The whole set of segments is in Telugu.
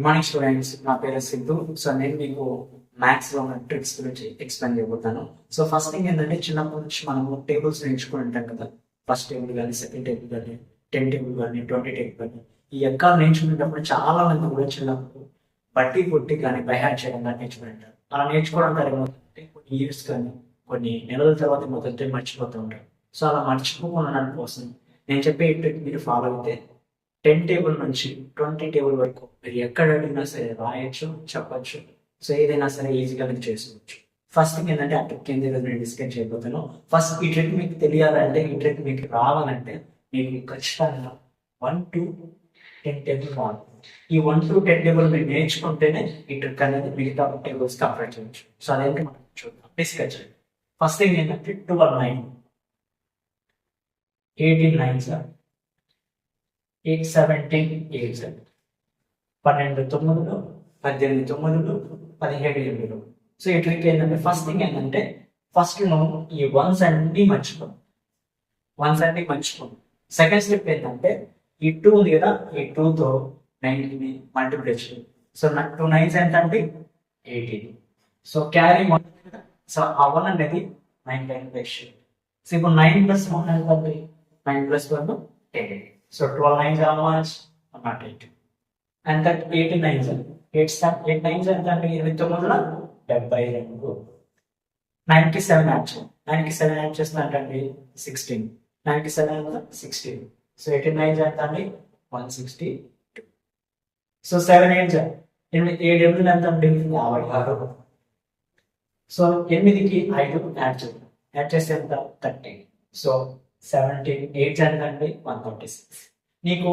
గుడ్ మార్నింగ్ స్టూడెంట్స్, నా పేరు సిద్ధు. సో నేను మీకు మ్యాథ్స్ లో ఉన్న ట్రిక్స్ గురించి ఎక్స్ప్లెయిన్ చేయబోతాను. సో ఫస్ట్ థింగ్ ఏంటంటే, చిన్నప్పటి నుంచి మనము టేబుల్స్ నేర్చుకుని ఉంటాం కదా. ఫస్ట్ టేబుల్ కానీ, సెకండ్ టేబుల్ కానీ, 10 టేబుల్ కానీ, 20 టేబుల్ కానీ, ఈ ఎక్కాలు నేర్చుకునేటప్పుడు చాలా మంది కూడా చిన్నప్పుడు బట్టి కొట్టి కానీ బై హ్యాండ్ చేయడం కానీ నేర్చుకుని ఉంటారు. అలా నేర్చుకోవడం ద్వారా ఏమవుతుందంటే, కొన్ని ఇయర్స్ కానీ కొన్ని నెలల తర్వాత మొదటి మర్చిపోతూ ఉంటారు. సో అలా మర్చిపోకుండా కోసం నేను చెప్పే ఈ ట్రిక్ మీరు ఫాలో అయితే 10 టేబుల్ నుంచి 20 టేబుల్ వరకు మీరు ఎక్కడ అడిగినా సరే రాయొచ్చు, చెప్పచ్చు. సో ఏదైనా సరే ఈజీగా మీరు చేసుకోవచ్చు. ఫస్ట్ థింగ్ ఏంటంటే, ఆ ట్రిక్ ఏంటి నేను డిస్కస్ చేయబోతాను. ఫస్ట్ ఈ ట్రిక్ మీకు తెలియాలంటే, ఈ ట్రిక్ మీకు రావాలంటే మీకు ఖచ్చితంగా 1 to 10 టేబుల్ రావాలి. ఈ 1 to 10 టేబుల్ మీరు నేర్చుకుంటేనే ఈ ట్రిక్ అనేది మిగతా టేబుల్స్ కంప్లీట్ చేయవచ్చు. సో అదేంటి మనం చూద్దాం, డిస్కస్ చేయండి. ఫస్ట్ థింగ్ ఏంటంటే 12 9, 18 9 సార్, 8 17 8 సార్, 12 9, 18 9, 17 8. సో ఈ ట్రిక్ ఏంటంటే, ఫస్ట్ థింగ్ ఏంటంటే, ఫస్ట్ నువ్వు ఈ వన్స్ అన్ని మర్చిపో. సెకండ్ స్టెప్ ఏంటంటే, ఈ 2 ఉంది కదా, ఈ 2తో 9ని మల్టిప్లికేషన్. సో 2 9s ఎంత అంటే 18. So carry 1. సో ఆ 1 అనేది 9 టైం ప్లస్. సో ఇప్పుడు 9 + 1 ఎంత అంటే 9 + 1 10. So 12 9s are much, not 8. And that 18 9s, 8 9s ఎంత అంటే 72. 9కి 7 యాడ్ చేయాలి. 9కి 7 యాడ్ చేస్తున్నట్టండి 16. 9కి 7 ఎంత 16. సో 18 9s ఎంత అండి 162. సో 7 8s, 7 8 ఎంత అండి 56. సో 8కి 5 యాడ్ చేయాలి. యాడ్ చేస్తే ఎంత 30. సో 17 8s ఎంత అండి 136. నీకు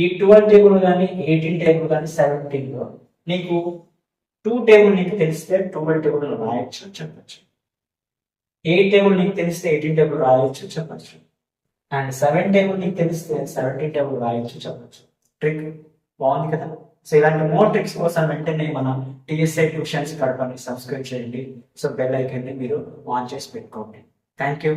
ఈ 12 టేబుల్ కానీ, 18 టేబుల్ కానీ, 17 నీకు 2 టేబుల్ నీకు తెలిస్తే 12 టేబుల్ రాయొచ్చు, చెప్పచ్చు. 8 టేబుల్ నీకు తెలిస్తే 18 టేబుల్ రాయొచ్చు, చెప్పచ్చు. అండ్ 7 టేబుల్ నీకు తెలిస్తే 17 టేబుల్ రాయొచ్చు, చెప్పచ్చు. ట్రిక్ బాగుంది కదా. సో ఇలాంటి మోర్ ట్రిక్స్ కోసం వెంటనే మన టీఎస్ఐ ట్యూషన్స్ గడపని సబ్స్క్రైబ్ చేయండి. సో బెల్ ఐకాన్ని మీరు ఆన్ చేసి పెట్టుకోండి. Thank you.